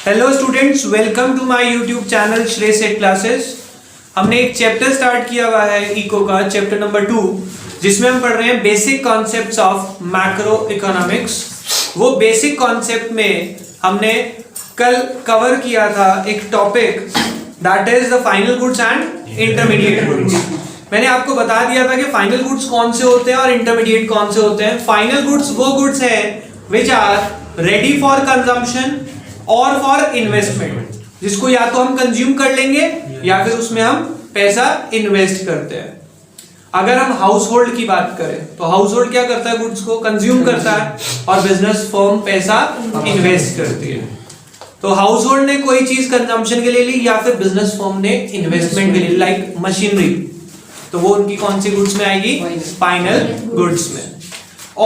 Hello students, welcome to my YouTube channel Shrey Seth classes. हमने एक chapter start किया हुआ है इको का, चैप्टर नंबर 2, जिसमें हम पढ़ रहे हैं basic concepts of macro economics. वो बेसिक कॉन्सेप्ट में हमने कल कवर किया था एक topic, that is the final goods and intermediate goods. मैंने आपको बता दिया था कि फाइनल गुड्स कौन से होते हैं और इंटरमीडिएट कौन से होते हैं। फाइनल गुड्स वो गुड्स हैं which are ready for consumption और फॉर इन्वेस्टमेंट, जिसको या तो हम कंज्यूम कर लेंगे या फिर उसमें हम पैसा इन्वेस्ट करते हैं। अगर हम हाउस होल्ड की बात करें तो हाउस होल्ड क्या करता है? गुड्स को कंज्यूम करता है और बिजनेस फर्म पैसा इन्वेस्ट करती है। तो हाउस होल्ड ने कोई चीज कंजम्पशन के लिए ली या फिर बिजनेस फर्म ने इन्वेस्टमेंट के लिए, लाइक मशीनरी, तो वो उनकी कौन सी गुड्स में आएगी? फाइनल गुड्स में।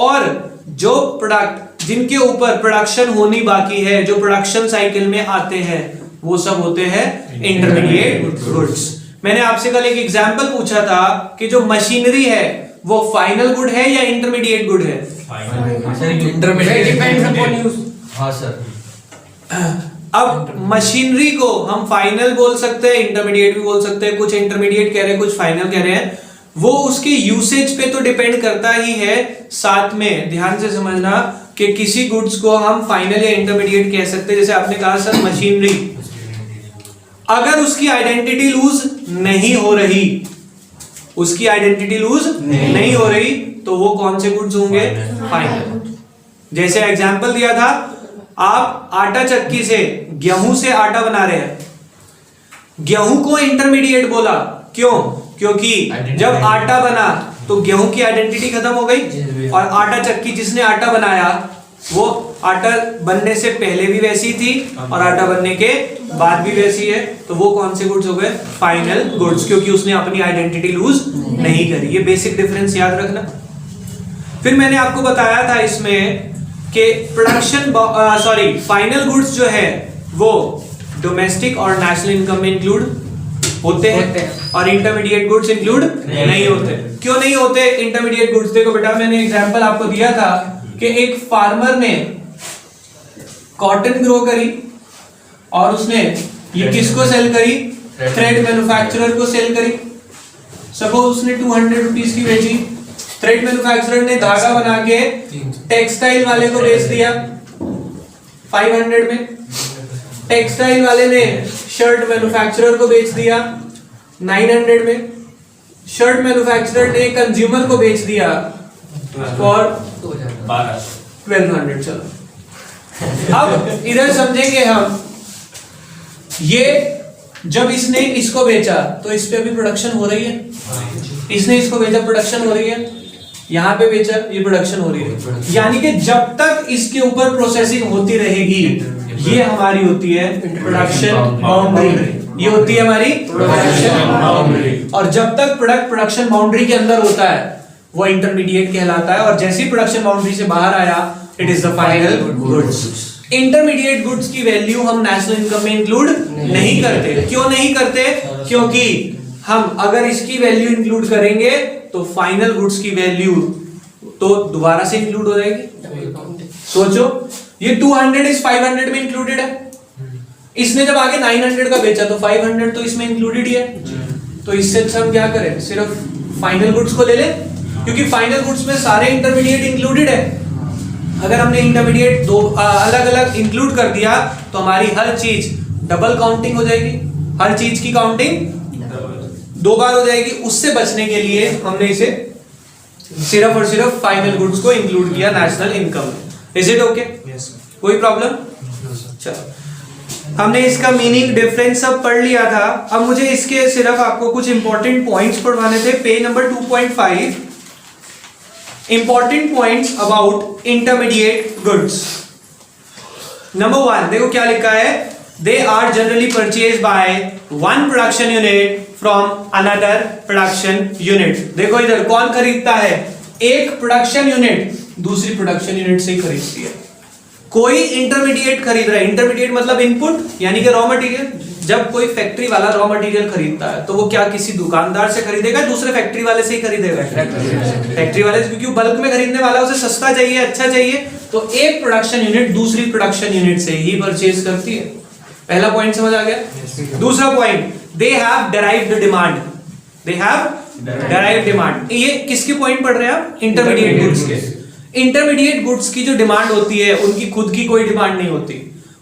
और जो प्रोडक्ट जिनके ऊपर प्रोडक्शन होनी बाकी है, जो प्रोडक्शन साइकिल में आते हैं, वो सब होते हैं इंटरमीडिएट गुड्स। मैंने आपसे कल एक एग्जांपल पूछा था कि जो मशीनरी है वो फाइनल गुड है या इंटरमीडिएट गुड है? हाँ सर। अब मशीनरी को हम फाइनल बोल सकते हैं, इंटरमीडिएट भी बोल सकते हैं, कुछ इंटरमीडिएट कह रहे हैं, कुछ फाइनल कह रहे हैं। वो उसके यूसेज पे तो डिपेंड करता ही है। साथ में ध्यान से समझना कि किसी गुड्स को हम फाइनल या इंटरमीडिएट कह सकते हैं। जैसे आपने कहा सर मशीनरी, अगर उसकी आइडेंटिटी लूज नहीं हो रही, उसकी आइडेंटिटी लूज नहीं हो रही, तो वो कौन से गुड्स होंगे? फाइनल। जैसे एग्जांपल दिया था, आप आटा चक्की से गेहूं से आटा बना रहे हैं, गेहूं को इंटरमीडिएट बोला, क्यों? क्योंकि जब आटा बना तो गेहूं की आइडेंटिटी खत्म हो गई और आटा चक्की जिसने आटा बनाया वो आटा बनने से पहले भी वैसी थी और आटा बनने के बाद भी वैसी है, तो वो कौन से गुड्स हो गए? फाइनल गुड्स, क्योंकि उसने अपनी आइडेंटिटी लूज नहीं करी। ये बेसिक डिफरेंस याद रखना। फिर मैंने आपको बताया था इसमें कि प्रोडक्शन फाइनल गुड्स जो है वो डोमेस्टिक और नेशनल इनकम में इंक्लूड होते हैं और इंटरमीडिएट गुड्स इंक्लूड नहीं होते। क्यों नहीं होते इंटरमीडिएट गुड्स? देखो बेटा, मैंने एग्जांपल आपको दिया था कि एक फार्मर ने कॉटन ग्रो करी और उसने ये किसको सेल करी? थ्रेड मैन्युफैक्चरर को सेल करी। सपोज उसने 200 रुपीज की बेची, थ्रेड मैन्युफैक्चरर ने धागा बना के टेक्सटाइल वाले को बेच दिया 500 में, टेक्सटाइल वाले ने शर्ट मैन्युफैक्चरर को बेच दिया 900 में, शर्ट मैन्युफैक्चरर ने कंज्यूमर को बेच दिया फॉर 1200। चलो अब इधर समझेंगे हम, ये जब इसने इसको बेचा तो इस पे भी प्रोडक्शन हो रही है, इसने इसको बेचा प्रोडक्शन हो रही है, यहाँ पे बेचा ये प्रोडक्शन हो रही है। यानी कि जब तक इसके ऊपर प्रोसेसिंग होती रहेगी, ये हमारी होती है प्रोडक्शन बाउंड्री, ये होती है हमारी प्रोडक्शन बाउंड्री। और जब तक प्रोडक्ट प्रोडक्शन बाउंड्री के अंदर होता है वो इंटरमीडिएट कहलाता है, और जैसे ही प्रोडक्शन बाउंड्री से बाहर आया it is the final goods. Intermediate goods की वैल्यू हम नेशनल इनकम में इंक्लूड नहीं करते। क्यों नहीं करते? क्योंकि हम अगर इसकी वैल्यू इंक्लूड करेंगे तो फाइनल गुड्स की वैल्यू तो दोबारा से इंक्लूड हो जाएगी। सोचो, ये 200 इस 500 में इंक्लूडेड है, इसने जब आगे 900 का बेचा तो 500 तो इसमें इंक्लूडेड ही है। तो इससे अच्छा हम क्या करें? सिर्फ फाइनल गुड्स को ले लें, क्योंकि फाइनल गुड्स में सारे इंटरमीडिएट इंक्लूडेड है। अगर हमने इंटरमीडिएट दो अलग अलग इंक्लूड कर दिया तो हमारी हर चीज डबल काउंटिंग हो जाएगी, हर चीज की काउंटिंग दो बार हो जाएगी। उससे बचने के लिए हमने इसे सिर्फ और सिर्फ फाइनल गुड्स को इंक्लूड किया नेशनल इनकम में। Is it okay? कोई प्रॉब्लम? चलो, हमने इसका मीनिंग डिफरेंस सब पढ़ लिया था। अब मुझे इसके सिर्फ आपको कुछ इंपॉर्टेंट पॉइंट्स पढ़वाने थे। Page number 2.5, important points about intermediate goods. Number 1, देखो क्या लिखा है, they are generally purchase by one production unit from another production unit. देखो इधर कौन खरीदता है? एक प्रोडक्शन यूनिट दूसरी प्रोडक्शन यूनिट से खरीदती है। कोई इंटरमीडिएट खरीद रहा है, इंटरमीडिएट मतलब इनपुट यानी कि रॉ मटेरियल। जब कोई फैक्ट्री वाला रॉ मटेरियल खरीदता है तो वो क्या किसी दुकानदार से खरीदेगा, दूसरे फैक्ट्री वाले से ही खरीदेगा? फैक्ट्री वाले से, क्योंकि बल्क में खरीदने वाला उसे सस्ता चाहिए, अच्छा चाहिए, तो एक प्रोडक्शन यूनिट दूसरी प्रोडक्शन यूनिट से ही परचेज करती है। पहला पॉइंट समझ आ गया। दूसरा point, they have derived demand, they have derived demand. ये किसके पॉइंट पढ़ रहे हैं आप? इंटरमीडिएट गुड्स के। इंटरमीडिएट गुड्स की जो डिमांड होती है उनकी खुद की कोई डिमांड नहीं होती,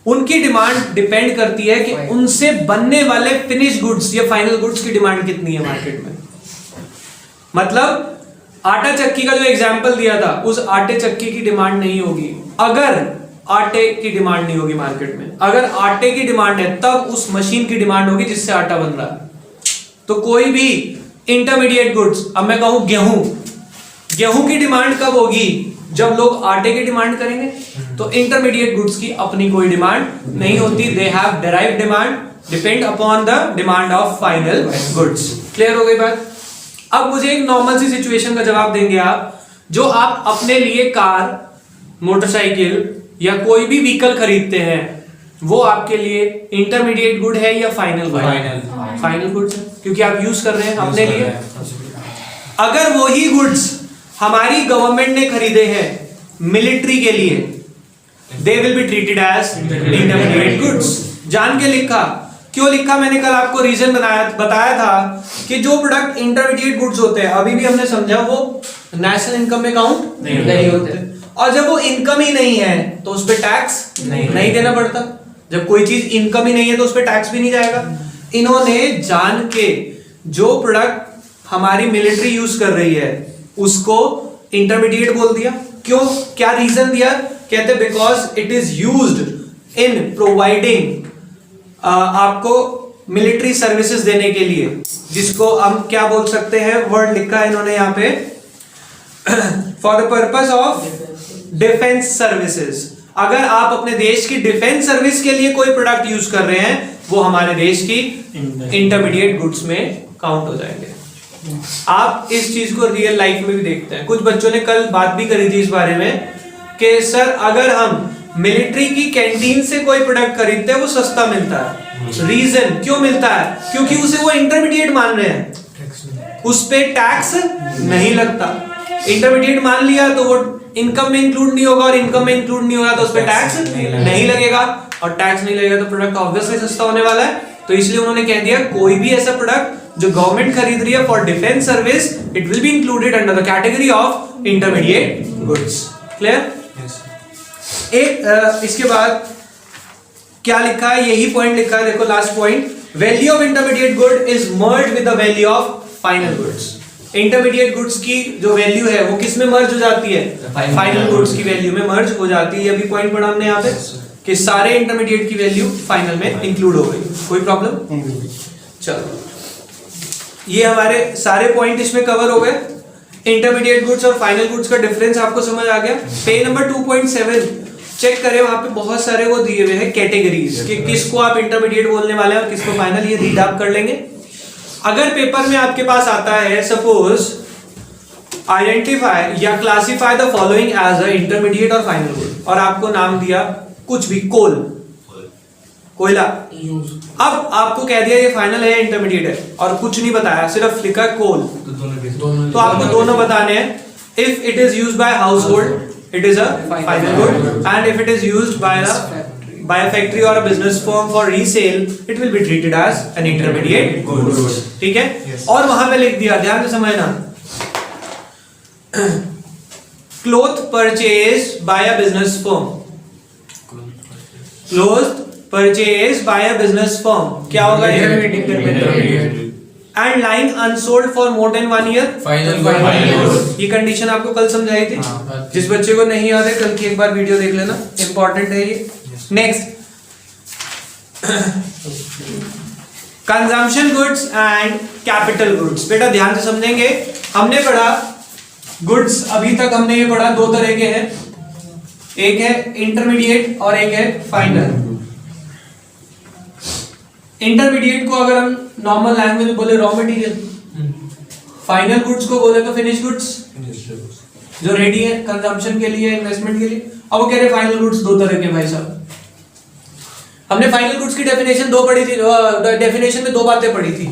उनकी डिमांड डिपेंड करती है कि उनसे बनने वाले फिनिश गुड्स या फाइनल गुड्स की डिमांड कितनी है मार्केट में। मतलब आटा चक्की का जो एग्जांपल दिया था, उस आटे चक्की की डिमांड नहीं होगी अगर आटे की डिमांड नहीं होगी मार्केट में। अगर आटे की डिमांड है तब उस मशीन की डिमांड होगी जिससे आटा बन रहा है। तो कोई भी इंटरमीडिएट गुड्स, अब मैं कहूं गेहूं की डिमांड कब होगी? जब लोग आटे की डिमांड करेंगे। तो इंटरमीडिएट गुड्स की अपनी कोई डिमांड नहीं होती, दे have derived demand, depend upon the demand of final goods. Clear हो गई बात? अब मुझे एक नॉर्मल सी सिचुएशन का जवाब देंगे आप, जो आप अपने लिए कार, मोटरसाइकिल या कोई भी व्हीकल खरीदते हैं, वो आपके लिए इंटरमीडिएट गुड है या फाइनल गुड? फाइनल गुड्स है, क्योंकि आप यूज कर रहे हैं अपने लिए। अगर वही गुड्स हमारी गवर्नमेंट ने खरीदे हैं मिलिट्री के लिए, they will be treated as intermediate goods. जान के लिखा, क्यों लिखा मैंने? कल आपको रीजन बताया था कि जो प्रोडक्ट इंटरमीडिएट गुड्स होते हैं, अभी भी हमने समझा, वो नेशनल इनकम में काउंट नहीं होते। और जब वो इनकम ही नहीं है तो उस पर टैक्स नहीं देना पड़ता। जब कोई चीज इनकम ही नहीं है तो उस पर टैक्स भी नहीं जाएगा। इन्होंने जान के जो प्रोडक्ट हमारी मिलिट्री यूज कर रही है उसको इंटरमीडिएट बोल दिया। क्यों? क्या रीजन दिया? कहते because it is used in providing आपको मिलिट्री सर्विसेज देने के लिए, जिसको हम क्या बोल सकते हैं, वर्ड लिखा है इन्होंने यहाँ पे, for the purpose of defence services. अगर आप अपने देश की डिफेंस सर्विस के लिए कोई प्रोडक्ट यूज कर रहे हैं, वो हमारे देश की इंटरमीडिएट गुड्स में काउंट हो जाएंगे। आप इस चीज को रियल लाइफ में भी देखते हैं। कुछ बच्चों ने कल बात भी करी थी इस बारे में कि सर अगर हम मिलिट्री की कैंटीन से कोई प्रोडक्ट खरीदते हैं वो सस्ता मिलता है। रीजन क्यों मिलता है? क्योंकि उसे वो इंटरमीडिएट मान रहे हैं, उस पे टैक्स नहीं लगता। इंटरमीडिएट मान लिया तो वो इनकम में इंक्लूड नहीं होगा, और इनकम में इंक्लूड नहीं होगा तो उस पे टैक्स नहीं लगेगा, और टैक्स नहीं लगेगा तो प्रोडक्ट ऑब्वियसली सस्ता होने वाला है। तो इसलिए उन्होंने कह दिया कोई भी ऐसा प्रोडक्ट जो गवर्नमेंट खरीद रही है for defence service, it will be included under the category of intermediate goods. Clear? एक इसके बाद क्या लिखा है, यही पॉइंट लिखा है, देखो last point, value of intermediate good is merge with the value of final goods. Intermediate goods की जो वैल्यू है वो किस में मर्ज हो जाती है? फाइनल गुड्स की वैल्यू में मर्ज हो जाती है। ये अभी पॉइंट पढ़ा हमने यहाँ पे कि सारे इंटरमीडिएट की वैल्यू फाइनल में इंक्लूड हो गई। कोई प्रॉब्लम? चलो, ये हमारे सारे पॉइंट इसमें कवर हो गए। इंटरमीडिएट गुड्स और फाइनल गुड्स का डिफरेंस आपको समझ आ गया। पेज नंबर 2.7 चेक करें, वहां पे बहुत सारे वो दिए हुए हैं कैटेगरीज कि किसको आप इंटरमीडिएट बोलने वाले हैं और किसको फाइनल। ये रीड आप कर लेंगे। अगर पेपर में आपके पास आता है सपोज आइडेंटिफाई या classify the following as a intermediate और फाइनल गुड, और आपको नाम दिया कुछ भी, कोयला, अब आपको कह दिया ये फाइनल है या इंटरमीडिएट है, और कुछ नहीं बताया, सिर्फ लिखा कोल, तो आपको दोनों बताने हैं। If it is used bye house hold it is a final good, and if it is used bye a factory or a business firm for resale it will be treated as an intermediate goods। ठीक है? और वहां पे लिख दिया, ध्यान से समझना, cloth purchased by a business firm, cloth purchased by a business firm क्या होगा? Intermediate. And line unsold for more than 1 year, final. ये कंडीशन आपको कल समझाई थी। जिस बच्चे को नहीं याद है कल की एक बार वीडियो देख लेना, इंपॉर्टेंट है ये। Next, consumption goods and capital goods. बेटा ध्यान से समझेंगे, हमने पढ़ा गुड्स, अभी तक हमने ये पढ़ा दो तरह के हैं, एक है इंटरमीडिएट और एक है फाइनल। इंटरमीडिएट को अगर हम नॉर्मल लैंग्वेज में बोले रॉ मटेरियल, फाइनल गुड्स को बोले तो फिनिश गुड्स जो रेडी है कंजम्पशन के लिए, इन्वेस्टमेंट के लिए। अब वो कह रहे फाइनल गुड्स दो तरह के। भाई साहब, हमने फाइनल गुड्स की डेफिनेशन दो पढ़ी थी, डेफिनेशन में दो बातें पढ़ी थी,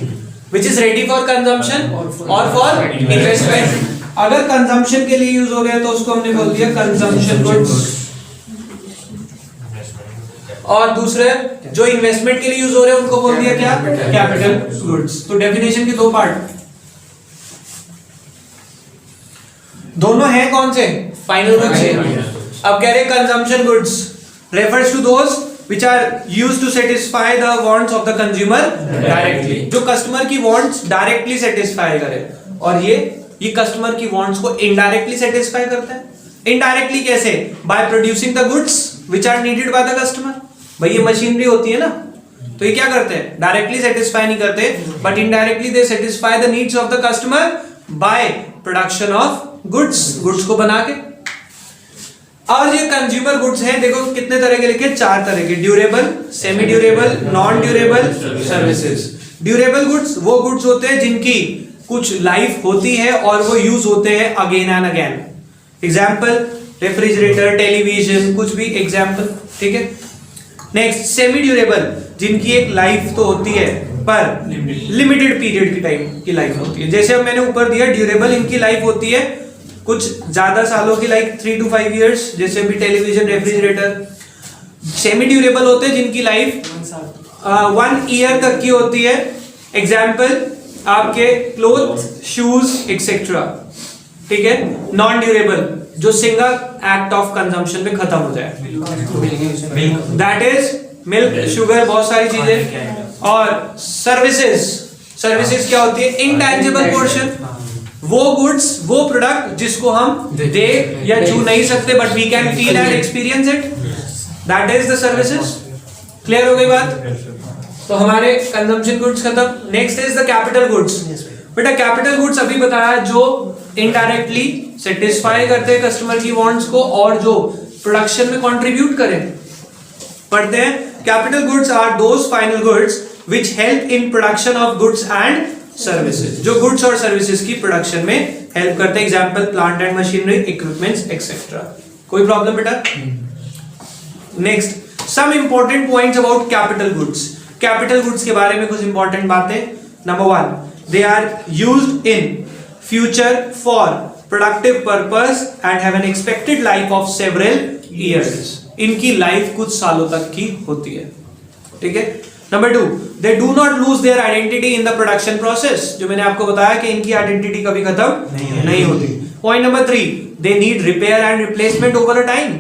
which is ready for consumption और फॉर इन्वेस्टमेंट। अगर कंजम्पशन के लिए यूज हो गया तो उसको हमने बोल दिया कंजम्पशन गुड्स, और दूसरे जो इन्वेस्टमेंट के लिए यूज हो रहे हैं उनको बोल दिया क्या, कैपिटल गुड्स। तो डेफिनेशन के दो पार्ट, दोनों हैं कौन से, फाइनल गुड्स से। अब कह रहे consumption goods refers to those which are used to satisfy the wants of the consumer directly, जो कस्टमर की wants directly satisfy करे, और ये कस्टमर की wants को indirectly satisfy करते हैं। indirectly कैसे, by producing the goods which are needed by the customer। भाई ये मशीनरी होती है ना, तो ये क्या करते हैं, डायरेक्टली सेटिस्फाई नहीं करते, but indirectly they satisfy the needs of the customer by production of goods को बना के। और ये कंज्यूमर गुड्स हैं, देखो कितने तरह के लिखे, 4 तरह के, durable, semi durable, non durable, services. Durable goods वो गुड्स होते हैं जिनकी कुछ लाइफ होती है और वो यूज होते हैं again and again. Example refrigerator, television, कुछ भी एग्जाम्पल, ठीक है। नेक्स्ट सेमी ड्यूरेबल, जिनकी एक लाइफ तो होती है पर लिमिटेड पीरियड की टाइम की लाइफ होती है। जैसे अब मैंने ऊपर दिया ड्यूरेबल, इनकी लाइफ होती है कुछ ज्यादा सालों की, लाइक 3 to 5 years, जैसे भी टेलीविजन, रेफ्रिजरेटर। सेमी ड्यूरेबल होते हैं जिनकी लाइफ 1 year तक की होती है। एग्जाम्पल आपके क्लोथ, शूज एक्सेट्रा, ठीक है। नॉन ड्यूरेबल जो सिंगल एक्ट ऑफ कंजम्पशन में खत्म हो जाए, दैट इज मिल्क, शुगर, बहुत सारी चीजें। और सर्विसेज क्या होती है, इंटैंजिबल पोर्शन, वो गुड्स, वो प्रोडक्ट जिसको हम देख या छू नहीं सकते but we can feel and experience it, that is the services. Clear हो गई बात। तो हमारे कंजम्पशन गुड्स खत्म। Next is the capital goods. बेटा कैपिटल गुड्स अभी बताया जो इनडायरेक्टली सेटिस्फाई करते हैं कस्टमर की वांट्स को और जो प्रोडक्शन में कंट्रीब्यूट करें। पढ़ते हैं, capital goods are those final goods which help in production of goods and services, जो गुड्स और सर्विसेज की प्रोडक्शन में हेल्प करते हैं। Example plant and machinery, equipments etcetera. कोई प्रॉब्लम बेटा। Next some important points about capital goods. Capital goods के बारे में कुछ इंपॉर्टेंट बातें। Number 1, they are used in future for productive purpose and have an expected life of several years. इनकी life कुछ सालों तक की होती है, ठीक है। Number 2, they do not lose their identity in the production process, जो मैंने आपको बताया कि इनकी आइडेंटिटी कभी खत्म नहीं होती। Point number 3, they need repair and replacement over a time,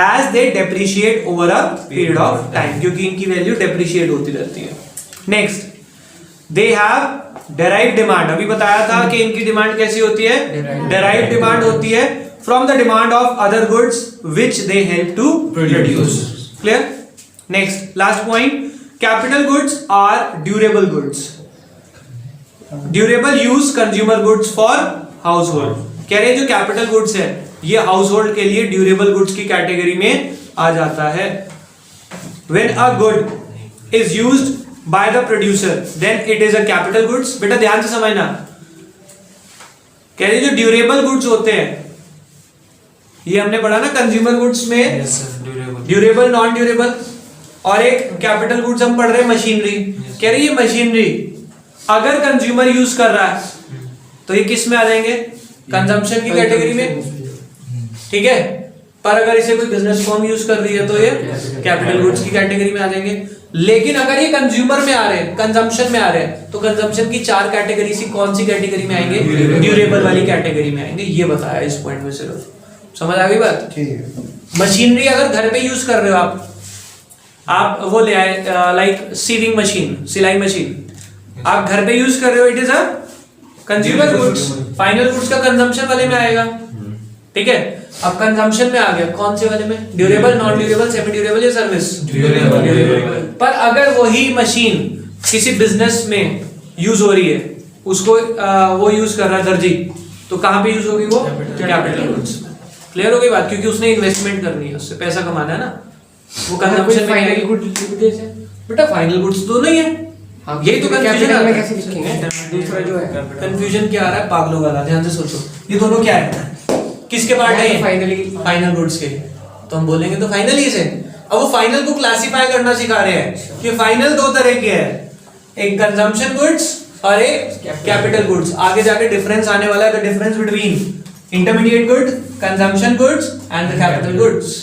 as they depreciate over a period of time, क्योंकि इनकी वैल्यू डेप्रिशिएट होती रहती है। Next, they have derived demand. अभी बताया था कि इनकी डिमांड कैसी होती है, डेराइव्ड डिमांड होती है from the demand of other goods which they help to produce. Clear. Next last point, capital goods are durable goods. Durable use consumer goods for household. कह रहे हैं जो कैपिटल गुड्स है ये house hold के लिए durable goods की category में आ जाता है। When a good is used by the producer then it is a capital goods. बेटा ध्यान से समझना, कह रहे जो ड्यूरेबल गुड्स होते हैं, ये हमने पढ़ा ना कंज्यूमर गुड्स में, ड्यूरेबल, नॉन ड्यूरेबल, और एक कैपिटल गुड्स हम पढ़ रहे हैं मशीनरी। कह रही है मशीनरी अगर कंज्यूमर यूज कर रहा है तो ये किस में आ जाएंगे, कंजम्पशन की कैटेगरी में, ठीक है। पर अगर इसे कोई बिजनेस फर्म यूज कर रही है तो ये कैपिटल गुड्स की कैटेगरी में आ जाएंगे। लेकिन अगर ये कंज्यूमर में आ रहे हैं, कंजम्पशन में आ रहे हैं, तो कंजम्पशन की 4 कैटेगरी से कौन सी कैटेगरी में आएंगे, ड्यूरेबल वाली कैटेगरी में आएंगे। ये बताया इस पॉइंट में, सिर्फ समझ आ गई बात। ठीक है। मशीनरी अगर घर पे यूज कर रहे हो आप वो ले आए, लाइक सीविंग मशीन, सिलाई मशीन आप घर पे यूज कर रहे हो, it is a consumer goods. Final goods का कंजम्पशन वाले में आएगा, ठीक है। अब कंजम्पशन में आ गया कौन से वाले में, durable, non durable, semi durable या सर्विस, ड्यूरेबल। पर अगर वही मशीन किसी बिजनेस में यूज हो रही है, उसको वो यूज कर रहा है दर्जी, तो कहां पे यूज होगी वो, कैपिटल गुड्स। क्लियर हो गई बात, क्योंकि उसने इन्वेस्टमेंट करनी है, उससे पैसा कमाना है ना, वो कंजम्पशन में फाइनल गुड्स। बेटा फाइनल गुड्स दोनों ही है, यही तो कंफ्यूजन में कैसे लिखेंगे। दूसरा जो है कंफ्यूजन क्या आ रहा है पागलों वाला, ध्यान से सोचो, ये दोनों क्या है, किसके पार्ट है, फाइनल गुड्स के। तो हम बोलेंगे तो फाइनल ही से। अब वो फाइनल को क्लासिफाई करना सिखा रहे हैं कि फाइनल 2 तरह के हैं, एक कंजम्पशन गुड्स और एक कैपिटल गुड्स। आगे जाके डिफरेंस आने वाला है, the difference between intermediate good, consumption goods and the capital goods.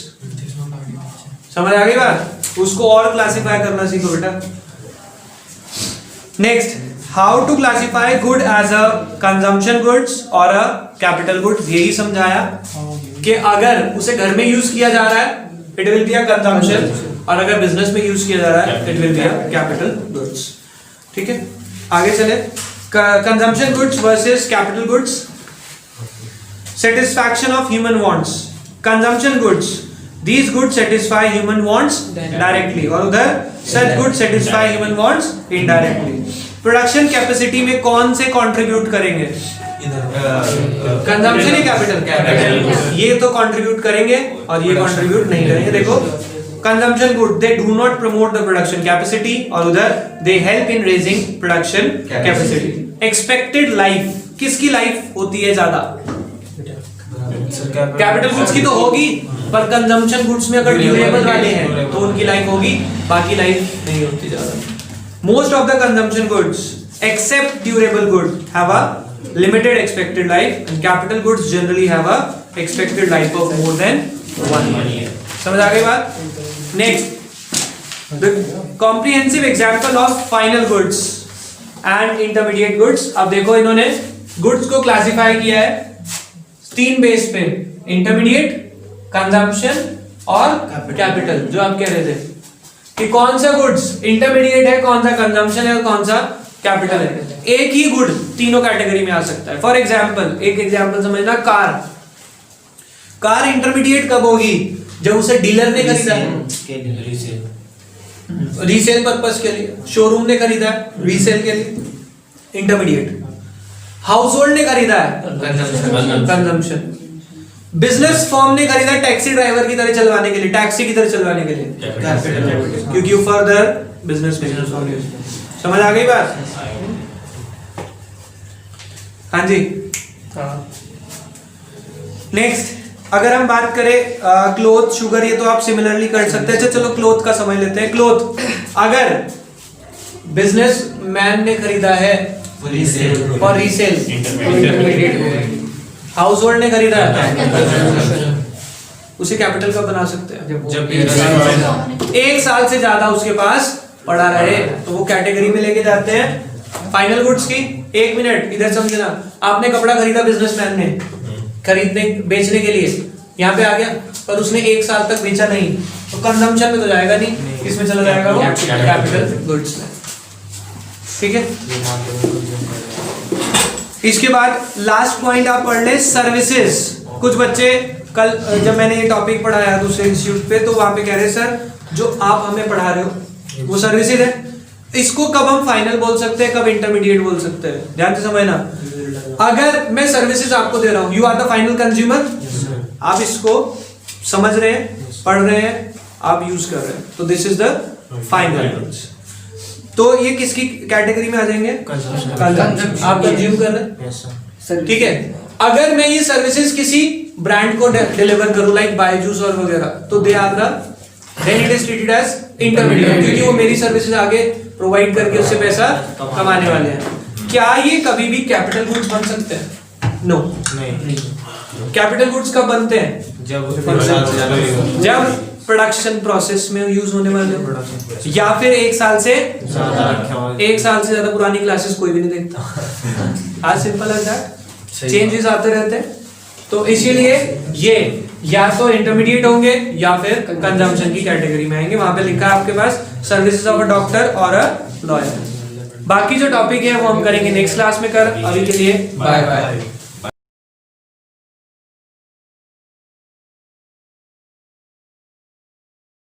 समझ आ गई बात? उसको और क्लासिफाई करना सीखो बेटा। Next, how to classify good as a consumption goods और अ कैपिटल गुड्स। यही समझाया कि अगर उसे घर में यूज किया जा रहा है it will be a consumption, और अगर बिजनेस में यूज किया जा रहा है it will be a capital goods. ठीक है, आगे चले। Consumption goods versus capital goods. Satisfaction of human wants. Consumption goods, these goods satisfy human wants directly, और उधर such goods satisfy human wants indirectly. Production capacity में कौन से contribute करेंगे? कंजम्पशन या कैपिटल? ये तो कंट्रीब्यूट करेंगे और ये कंट्रीब्यूट नहीं करेंगे। देखो, consumption good they do not promote the production capacity, और उधर they help in raising production capacity. Expected life, किसकी लाइफ होती है ज्यादा? कैपिटल गुड्स की तो होगी, पर कंजम्पशन गुड्स में अगर ड्यूरेबल वाले हैं तो उनकी लाइफ होगी, बाकी लाइफ नहीं होती ज्यादा। Most of the consumption goods except durable good have a limited expected life, and capital goods generally have a expected life of more than 1 year. समझ आ गई बात? Next, the comprehensive example of final goods and intermediate goods. अब देखो, इन्होंने goods को classify किया है 3 बेस पे, इंटरमीडिएट, कंजम्पशन और कैपिटल। जो आप कह रहे थे कि कौन सा गुड्स इंटरमीडिएट है, कौन सा कंजम्पशन है और कौन सा कैपिटल है। एक ही गुड तीनों कैटेगरी में आ सकता है। फॉर एग्जांपल, एक एग्जांपल समझना, कार इंटरमीडिएट कब होगी? जब उसे डीलर ने खरीदा है रीसेल पर्पस के लिए, शोरूम ने खरीदा है रीसेल के लिए, इंटरमीडिएट। हाउस होल्ड ने खरीदा है कंजम्पशन। बिजनेस फर्म ने खरीदा टैक्सी ड्राइवर की तरह चलवाने के लिए, टैक्सी की तरह चलवाने के लिए, क्योंकि फर्दर बिजनेस में। समझ आ गई बात? हाँ जी। नेक्स्ट, अगर हम बात करें क्लोथ, शुगर, ये तो आप सिमिलरली कर सकते हैं। चलो क्लोथ का समझ लेते हैं। क्लोथ अगर बिजनेस मैन ने खरीदा है और रीसेल, हाउस होल्ड ने खरीदा है, उसे कैपिटल का बना सकते हैं जब 1 साल से ज्यादा उसके पास पड़ा रहे, तो वो कैटेगरी में लेके जाते हैं फाइनल गुड्स की। 1 मिनट इधर समझना, आपने कपड़ा खरीदा बिजनेसमैन ने खरीदने बेचने के लिए, यहाँ पे आ गया, पर उसने 1 साल तक बेचा नहीं, तो कंजम्पशन में तो जाएगा नहीं, किसमें चला जाएगा वो? कैपिटल गुड्स में। ठीक है, इसके बाद लास्ट पॉइंट आप पढ़ ले, सर्विसेज। कुछ बच्चे कल जब मैंने ये टॉपिक पढ़ाया दूसरे इंस्टीट्यूट पे, तो वहां पे कह रहे सर जो आप हमें पढ़ा रहे हो वो सर्विसेज है, इसको कब हम फाइनल बोल सकते हैं, कब इंटरमीडिएट बोल सकते हैं? ध्यान से समझना, अगर मैं सर्विसेज आपको दे रहा हूं, you are the final consumer, आप इसको समझ रहे हैं, पढ़ रहे हैं, आप यूज कर रहे हैं, तो दिस इज द फाइनल। तो ये किसकी कैटेगरी में आ जाएंगे? कंजम्पशन। आप कंज्यूम कर रहे हैं, ठीक है। अगर मैं ये सर्विसेज किसी ब्रांड को डिलीवर करूं, लाइक बायजूस और वगैरह, तो they are the then it is treated as intermediate, क्योंकि वो मेरी सर्विसेज आगे प्रोवाइड करके उससे पैसा कमाने वाले हैं। क्या ये कभी भी कैपिटल गुड्स बन सकते हैं? नो, नहीं। कैपिटल गुड्स कब बनते हैं? जब प्रोडक्शन प्रोसेस में यूज होने वाले हो, या फिर 1 साल से ज्यादा पुरानी क्लासेस कोई भी नहीं देखता। आज सिंपल है दैट, चेंजेस आते रहते हैं, तो इसीलिए ये या तो इंटरमीडिएट होंगे या फिर कंजम्पशन की कैटेगरी में आएंगे। वहां पे लिखा है आपके पास सर्विसेज ऑफ अ डॉक्टर और अ लॉयर। बाकी जो टॉपिक है वो हम करेंगे नेक्स्ट क्लास में। अभी के लिए बाय बाय।